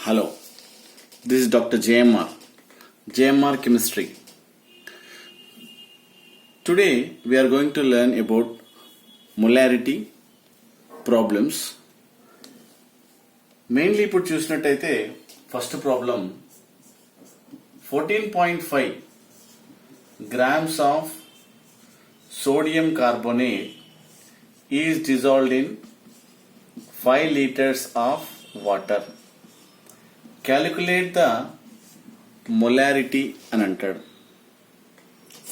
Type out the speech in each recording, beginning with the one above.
Hello, this is Dr. JMR Chemistry. Today we are going to learn about molarity problems. Mainly ఇప్పుడు చూసినట్టయితే first problem 14.5 grams of sodium carbonate is dissolved in 5 liters of water. Calculate the molarity అని అంటాడు.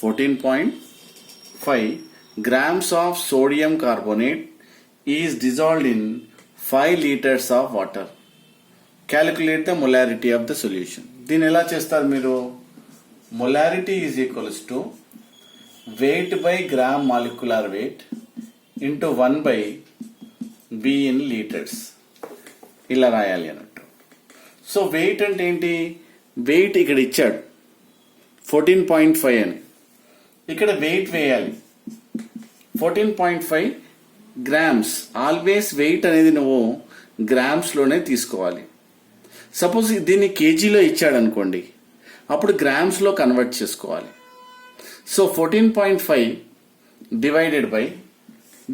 14.5 grams of sodium carbonate is dissolved in 5 liters of water. Calculate the molarity of the solution. దీన్ని ఎలా చేస్తారు మీరు? Molarity is equals to weight by gram molecular weight into 1 by B in liters. ఇలా రాయాలి అన్నట్టు. So wait అంటే ఏంటి? Wait ఇక్కడ ఇచ్చాడు 14.5 అని, ఇక్కడ వెయిట్ వేయాలి 14.5 గ్రామ్స్. ఆల్వేస్ వెయిట్ అనేది నువ్వు గ్రామ్స్లోనే తీసుకోవాలి. సపోజ్ దీన్ని కేజీలో ఇచ్చాడు అనుకోండి, అప్పుడు గ్రామ్స్లో కన్వర్ట్ చేసుకోవాలి. So 14.5 divided by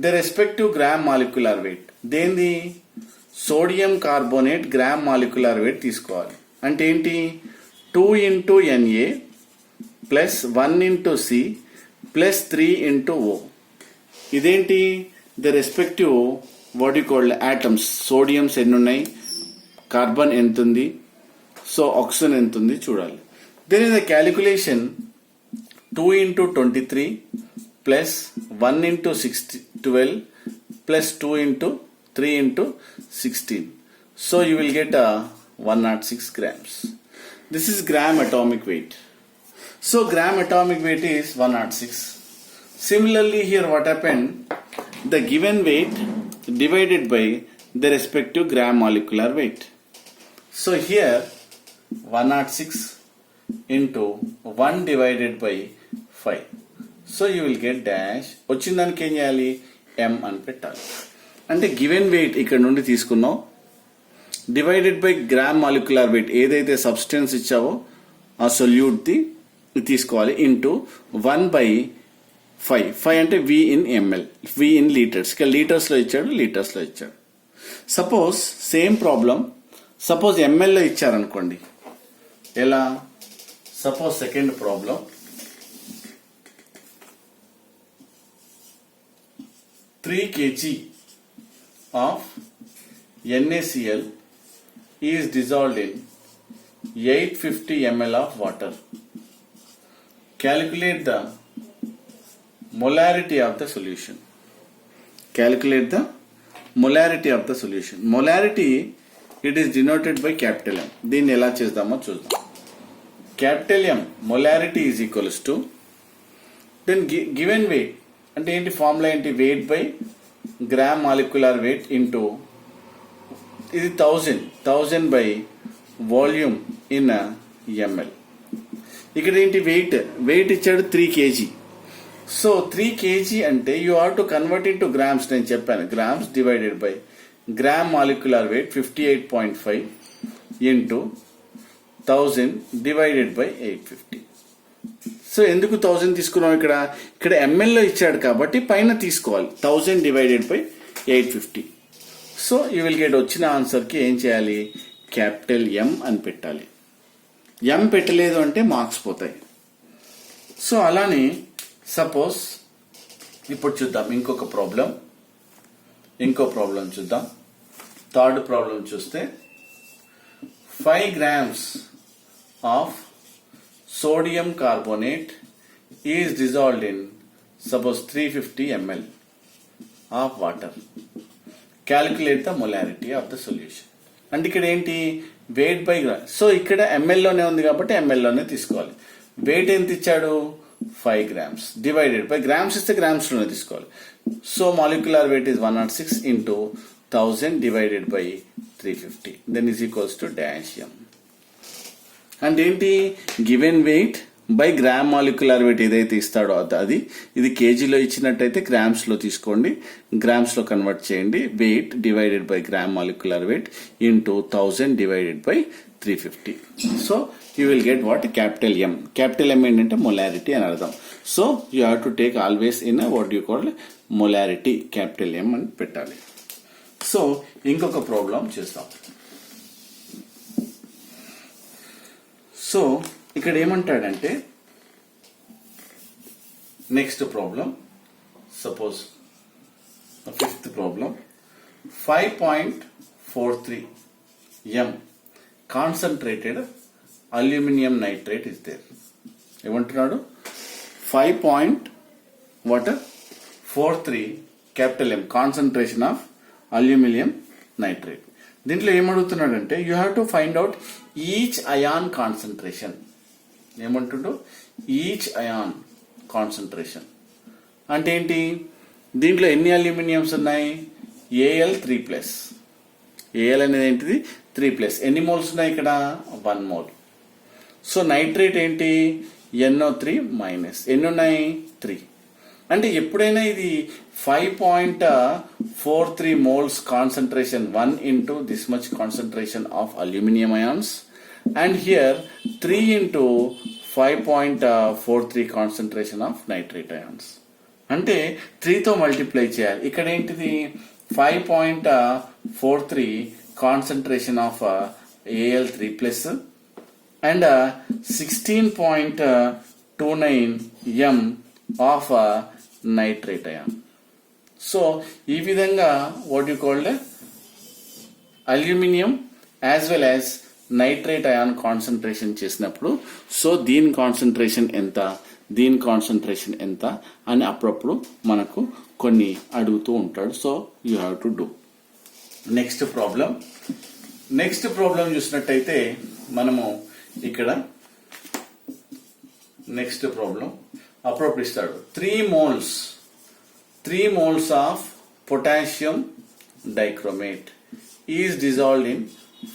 the respective gram molecular weight. దేంది? Sodium carbonate gram molecular weight తీసుకోవాలి. అంటే ఏంటి? 2 into Na plus 1 into C plus 3 into O. ఇదేంటి? The respective what you called atoms. Sodiums ఎన్ని ఉన్నాయి, కార్బన్ ఎంత ఉంది, సో ఆక్సిజన్ ఎంత ఉంది చూడాలి. Then is the calculation 2 into 23 plus 1 into 12 plus 2 into 3 into 16. So you will get 106 grams. This is gram atomic weight. So gram atomic weight is 106. Similarly here what happened? The given weight divided by the respective gram molecular weight. So here 106 into 1 divided by 5. So you will get dash. వచ్చిందానికి ఏం చేయాలి? M అని పెట్టాలి. అంటే given wait ఇక్కడ నుండి తీసుకున్నావు, divided by gram molecular weight ఏదైతే substance ఇచ్చావో ఆ సొల్యూట్ది తీసుకోవాలి, ఇంటూ 1/5. 5 అంటే V in ml, V in litres. ఇక్కడ లీటర్స్లో ఇచ్చాడు, లీటర్స్లో ఇచ్చాడు. సపోజ్ సేమ్ ప్రాబ్లం, సపోజ్ ఎంఎల్లో ఇచ్చారనుకోండి. ఎలా? Suppose second problem 3 kg of NaCl is dissolved in 850 ml of water. Calculate the molarity of the solution. Calculate the molarity of the solution. Molarity, it is denoted by capital M. దీన్ని ఎలా చేద్దామో చూద్దాం. Capital M molarity is equals to then given weight అంటే ఏంటి? Formula ఏంటి? Wait by gram molecular weight into ఇది 1000 by volume in ML. ఇక్కడ ఏంటి? Wait ఇచ్చాడు 3 kg. సో 3 kg అంటే you have to convert into grams. నేను చెప్పాను grams divided by gram molecular wait 58.5 into 1000 divided by 850. So ఎందుకు 1000 తీసుకున్నాం? ఇక్కడ ఎంఎల్లో ఇచ్చాడు కాబట్టి పైన తీసుకోవాలి. 1000 divided by 850. So you will get వచ్చిన ఆన్సర్కి ఏం చేయాలి? క్యాపిటల్ ఎం అని పెట్టాలి. ఎం పెట్టలేదు అంటే మార్క్స్ పోతాయి. సో అలానే సపోజ్ ఇప్పుడు చూద్దాం ఇంకో ప్రాబ్లం చూద్దాం. థర్డ్ ప్రాబ్లం చూస్తే 5 grams of sodium carbonate is dissolved in suppose 350 ml of water. Calculate the molarity of the solution. అంటే ఇక్కడ ఏంటి? Wait by gram. సో ఇక్కడ ఎంఎల్లోనే ఉంది కాబట్టి ఎంఎల్లోనే తీసుకోవాలి. వెయిట్ ఎంత ఇచ్చాడు? 5 grams డివైడెడ్ బై గ్రామ్స్ ఇస్తే గ్రామ్స్లోనే తీసుకోవాలి. So molecular weight is 106 into 1000 divided by 350 then is equals to dash M. అంటే ఏంటి? Given weight by gram molecular weight ఏదైతే ఇస్తాడో అది ఇది కేజీలో ఇచ్చినట్టయితే గ్రామ్స్లో తీసుకోండి, గ్రామ్స్లో కన్వర్ట్ చేయండి. Weight divided by gram molecular weight into 1000 divided by 350. So you will get what capital M. Capital M ఏంటంటే మొలారిటీ అని అర్థం. So you have to take always in what you call molarity, capital M అని పెట్టాలి. So ఇంకొక problem చేస్తాం. So ఇక్కడ ఏమంటాడంటే next problem, suppose fifth problem, 5.43 m concentrated aluminium nitrate is there. ఏమంటున్నాడు 5.43 capital M concentration of aluminium nitrate. దీంట్లో ఏమడుగుతున్నాడంటే you have to find out each ion concentration. ఏమంటుండో ఈచ్ అయాన్ కాన్సన్ట్రేషన్ అంటే ఏంటి, దీంట్లో ఎన్ని అల్యూమినియంస్ ఉన్నాయి, Al3+. Al అనేది ఏంటిది 3+. ఎన్ని మోల్స్ ఉన్నాయి ఇక్కడ 1 మోల్. సో నైట్రేట్ ఏంటి NO3-, ఎన్ని ఉన్నాయి 3. అంటే ఎప్పుడైనా ఇది 5.43 moles concentration 1 into this much concentration of aluminium ions, and here 3 into 5.43 concentration of nitrate ions. అంటే 3తో మల్టిప్లై చేయాలి. ఇక్కడ ఏంటిది 5.43 concentration of Al3+ and 16.29 m of nitrate ion. So ఈ విధంగా what you called aluminium as well as nitrate ion concentration చేసినప్పుడు సో దీని concentration ఎంత, దీని కాన్సన్ట్రేషన్ ఎంత అని అప్పుడప్పుడు మనకు కొన్ని అడుగుతూ ఉంటాడు. So you have to do. Next problem చూసినట్టయితే మనము ఇక్కడ నెక్స్ట్ ప్రాబ్లం అప్పుడప్పుడు ఇస్తాడు 3 moles of potassium dichromate is dissolved in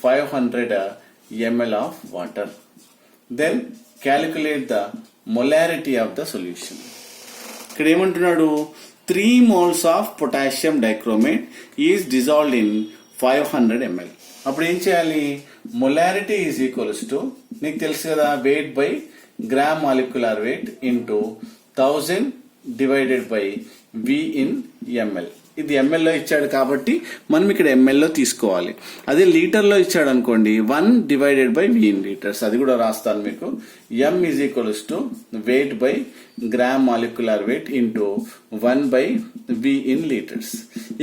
500 ml of water. Then calculate the molarity of the solution. ఇక్కడ ఏమంటున్నాడు 3 moles of potassium dichromate is dissolved in 500 ml. అప్పుడు ఏం చేయాలి, మొలారిటీ ఈజ్ ఈక్వల్స్ టు నీకు తెలుసు కదా wait by gram molecular weight into 1000 divided by V in ml. ఇది ml లో ఇచ్చాడు కాబట్టి మనం ఇక్కడ ml లో తీసుకోవాలి. అదే లీటర్ లో ఇచ్చాడు అనుకోండి 1 divided by V in litres. అది కూడా రాస్తాను మీకు. m is equals to wait by gram molecular weight into 1 by V in litres.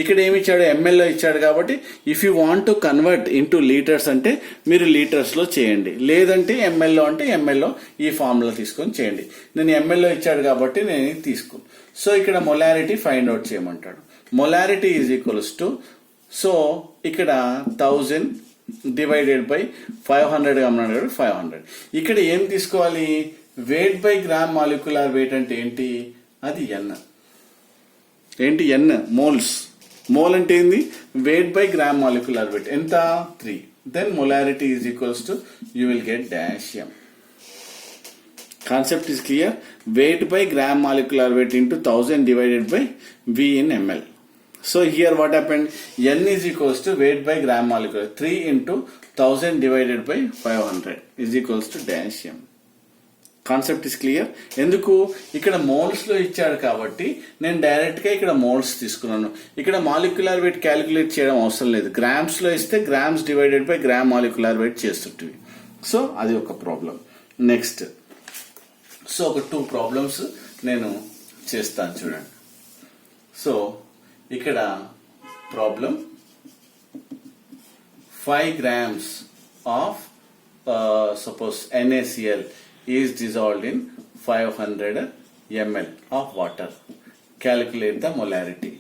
ఇక్కడ ఏమి ఇచ్చాడు ml లో ఇచ్చాడు కాబట్టి if you want to convert into litres అంటే మీరు లీటర్స్ లో చేయండి, లేదంటే ml లో అంటే ml లో ఈ ఫార్ములా తీసుకొని చేయండి. నేను ml లో ఇచ్చాడు కాబట్టి నేను ఇది తీసుకోను. సో ఇక్కడ మొలారిటీ ఫైండ్ అవుట్ చేయమంటాడు. Molarity is equals to so ఇక్కడ 1000 డివైడెడ్ బై 500 అన్నాడు 500. ఇక్కడ ఏం తీసుకోవాలి, wait by gram molecular wait అంటే ఏంటి, అది n. ఏంటి n మోల్స్. మోల్ అంటే ఏంది, weight by gram molecular weight ఎంత 3. Then molarity is equals to you will get dash m. Concept is clear. Weight by gram molecular weight into 1000 divided by V in ml. So here what happened, n is equals to weight by gram molecular 3 into 1000 divided by 500 is equals to dash m. Concept is clear. ఎందుకు, ఇక్కడ moles లో ఇచ్చాడు కాబట్టి నేను direct గా ఇక్కడ moles తీసుకున్నాను. ఇక్కడ మాలిక్యులర్ వెయిట్ క్యాలిక్యులేట్ చేయడం అవసరం లేదు. గ్రామ్స్ లో ఇస్తే grams divided by gram molecular weight చేస్తుంటివి. సో అది ఒక ప్రాబ్లం. నెక్స్ట్ సో ఒక 2 ప్రాబ్లమ్స్ నేను చేస్తాను చూడండి. సో ఇక్కడ problem 5 grams of suppose NaCl is dissolved in 500 ml of water. Calculate the molarity.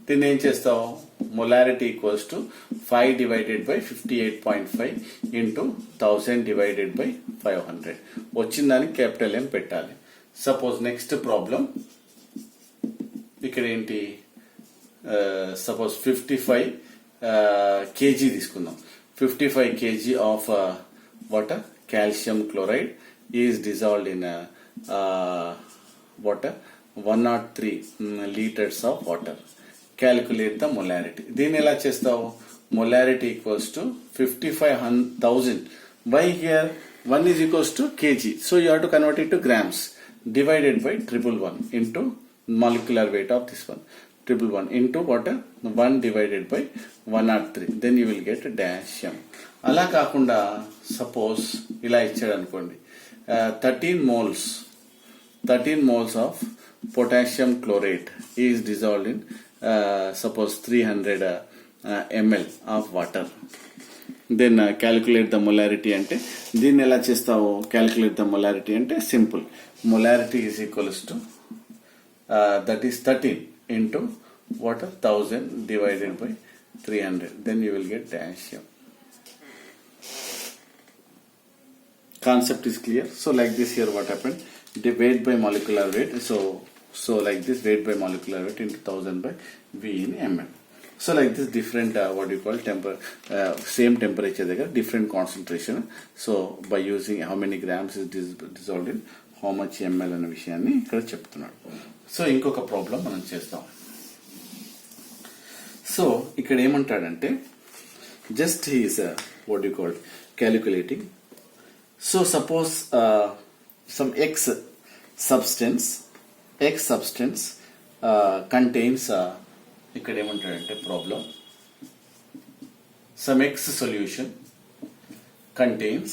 దీన్ని ఏం చేస్తావు, molarity equals to 5 divided by 58.5 into 1000 divided by 500. వచ్చిన దానికి క్యాపిటల్ M పెట్టాలి. సపోజ్ నెక్స్ట్ ప్రాబ్లం ఇక్కడ ఏంటి, సపోజ్ 55 kg తీసుకుందాం. 55 kg of water calcium chloride is dissolved in water 103 liters of water. Calculate the molarity. దీన్ని ఎలా చేస్తావు? Molarity equals to 55,000 by here 1 is equals to kg, so you have to convert it to grams, divided by 111 into molecular weight of this one, 111 into water 1 divided by 103, then you will get dash m. అలా కాకుండా suppose ఇలా ఇచ్చాడు అనుకోండి, 13 moles of potassium chlorate is dissolved in suppose 300 ml of water. Then calculate the molarity అంటే దీన్ని ఎలా చేస్తావు? Calculate the molarity అంటే simple. Molarity is equals to that is 13 into water 1000 divided by 300, then you will get dash m. Concept is clear. So like this, here what happened, the weight by molecular weight, so like this, weight by molecular weight into 1000 by V in ml. So like this, different what you call same temperature దగ్గర different concentration. So by using how many grams is dissolved in how much ml అనే విషయాన్ని ఇక్కడ చెప్తున్నాడు. So ఇంకొక problem మనం చేస్తాం. So ఇక్కడ ఏమంటాడంటే, just he is what you call calculating. So suppose some X substance contains ఇక్కడ ఏమంటాడంటే problem, some X solution contains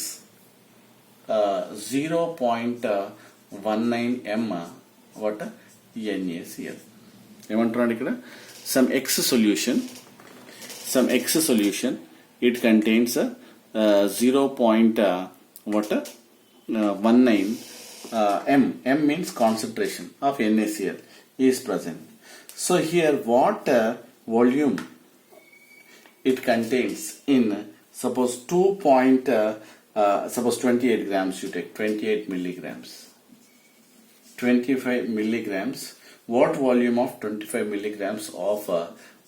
0.19 m what NaCl. ఏమంటున్నాడు ఇక్కడ, some X solution it contains 0.19 m means concentration of NaCl is present. So here what volume it contains in suppose 28 grams, you take 28 milligrams, 25 milligrams, what volume of 25 milligrams of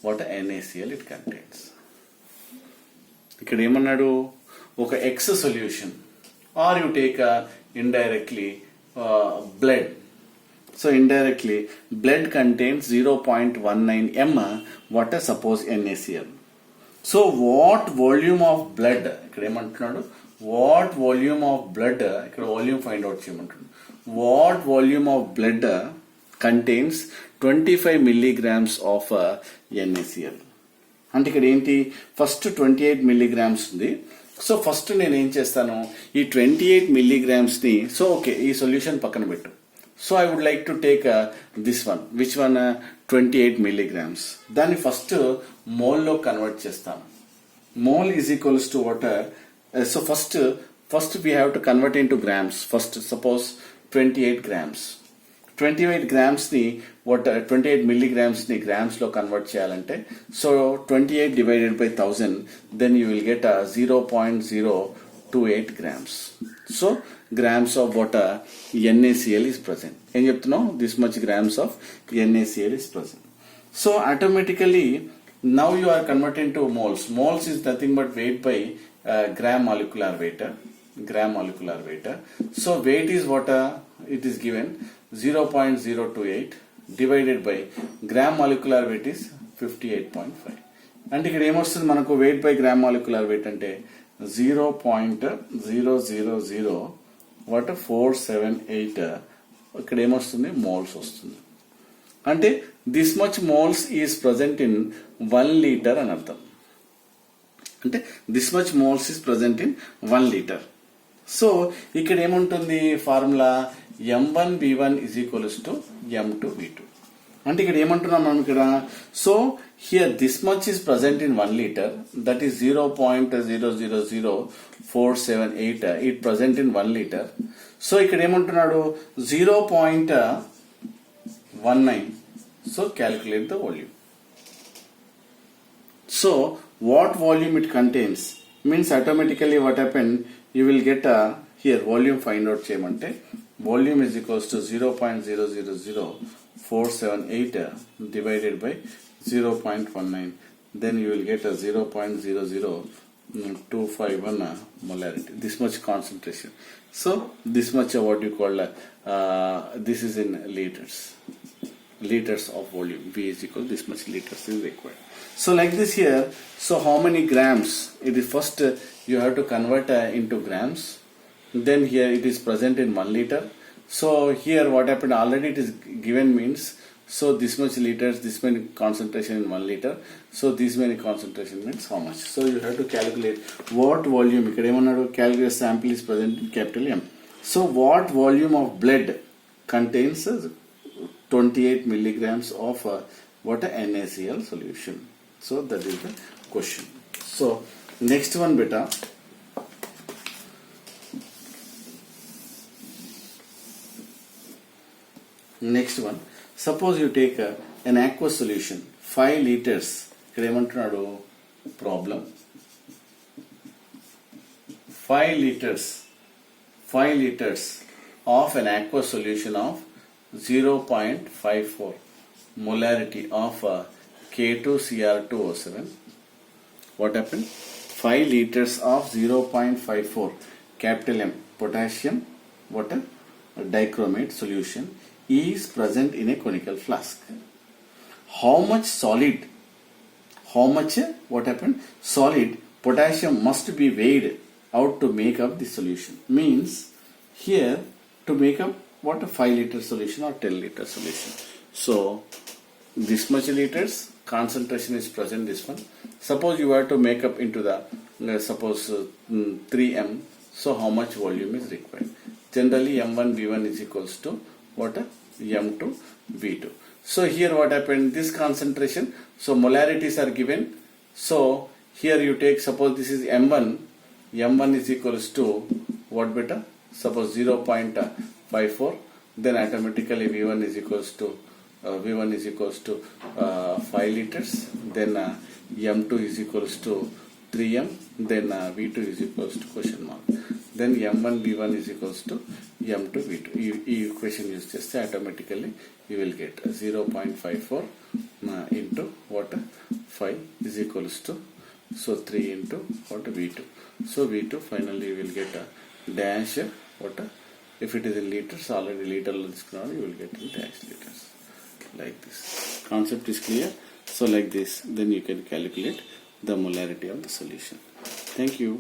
what NaCl it contains. ఇక్కడ ఏమన్నాడు, ఒక X solution, or you take indirectly blood. So indirectly blood contains 0.19 m water, suppose NaCl. So what volume of blood, ఇక్కడ ఏమంటున్నాడు, what volume of blood, ఇక్కడ volume find out చేయమంటున్నాడు, what volume of blood contains 25 milligrams of NaCl. అంటే ఇక్కడ ఏంటి, first 28 milligrams ఉంది. So first నేను ఏం చేస్తాను, ఈ 28 milligrams ని, సో ఓకే ఈ సొల్యూషన్ పక్కన పెట్టు. So I would like to take this one, which one 28 milligrams, దాన్ని ఫస్ట్ మోల్లో కన్వర్ట్ చేస్తాను. Mole is equals to water. So first we have to convert into grams. First suppose 28 grams, 28 grams ని water, 28 milligrams ని grams లో convert చేయాలంటే, so 28 divided by 1000, then you will get 0.028 grams. So grams of water NaCl is present. ఏం చెప్తున్నావు, this much grams of NaCl is present. So automatically now you are converting to moles. Moles is nothing but weight by gram molecular weight. So weight is what it is given 0.028 divided by gram molecular weight is 58.5. అంటే ఇక్కడ ఏమొస్తుంది మనకు, wait by gram molecular wait అంటే 0.000 ఇక్కడ ఏమొస్తుంది, moles వస్తుంది. అంటే this much moles is present in 1 liter అని అర్థం. అంటే this much moles is present in 1 liter. So ఇక్కడ ఏముంటుంది formula, m1v1 is equals to m2v2. అంటే ఇక్కడ ఏమంటున్నాం మనం ఇక్కడ, so here this much is present in 1 liter, that is 0.000478 it present in 1 liter. So ఇక్కడ ఏమంటున్నాడు 0.19. So calculate the volume. So what volume it contains means automatically what happened, you will get here volume find out చేయమంటే, volume is equals to 0.000478 divided by 0.19, then you will get a 0.00 251 molarity, this much concentration. So this much what you call this is in liters of volume. V is equal this much liters is required. So like this here, so how many grams? It is first you have to convert into grams, then here it is present in 1 liter. So here what happened, already it is given means, so this much liters, this many concentration in 1 liter, so this many concentration means how much. So you have to calculate what volume, calculate sample is present in capital M. So what volume of blood contains 28 milligrams of what a NaCl solution. So that is the question. So next one beta, next one, suppose you take an aqueous solution 5 liters, ఇక్కడ ఏమంటున్నాడు problem 5 liters of an aqueous solution of 0.54 molarity of K2Cr2O7. What happened? 5 liters of 0.54 capital M potassium water dichromate solution is present in a conical flask. How much solid, what happened? Solid potassium must be weighed out to make up the solution. Means here to make up what a 5 liter solution or 10 liter solution. So this much liters concentration is present, this one. Suppose you were to make up into the suppose 3m, so how much volume is required? Generally M1 V1 is equals to what? M2 V2. So here what happened, this concentration, so molarities are given. So here you take, suppose this is M1 is equals to what beta? Suppose 0.54, then automatically V1 is equals to 5 liters, then M2 is equals to 3m, then V2 is equals to question mark, then M1 V1 is equals to M2 V2. ఈ equation use చేస్తే automatically you will get 0.54 into what 5 is equals to, so 3 into what V2. So V2 finally you will get a dash what, if it is in liters, already liter you will get in dash liters. Like this concept is clear. So like this, then you can calculate the molarity of the solution. Thank you.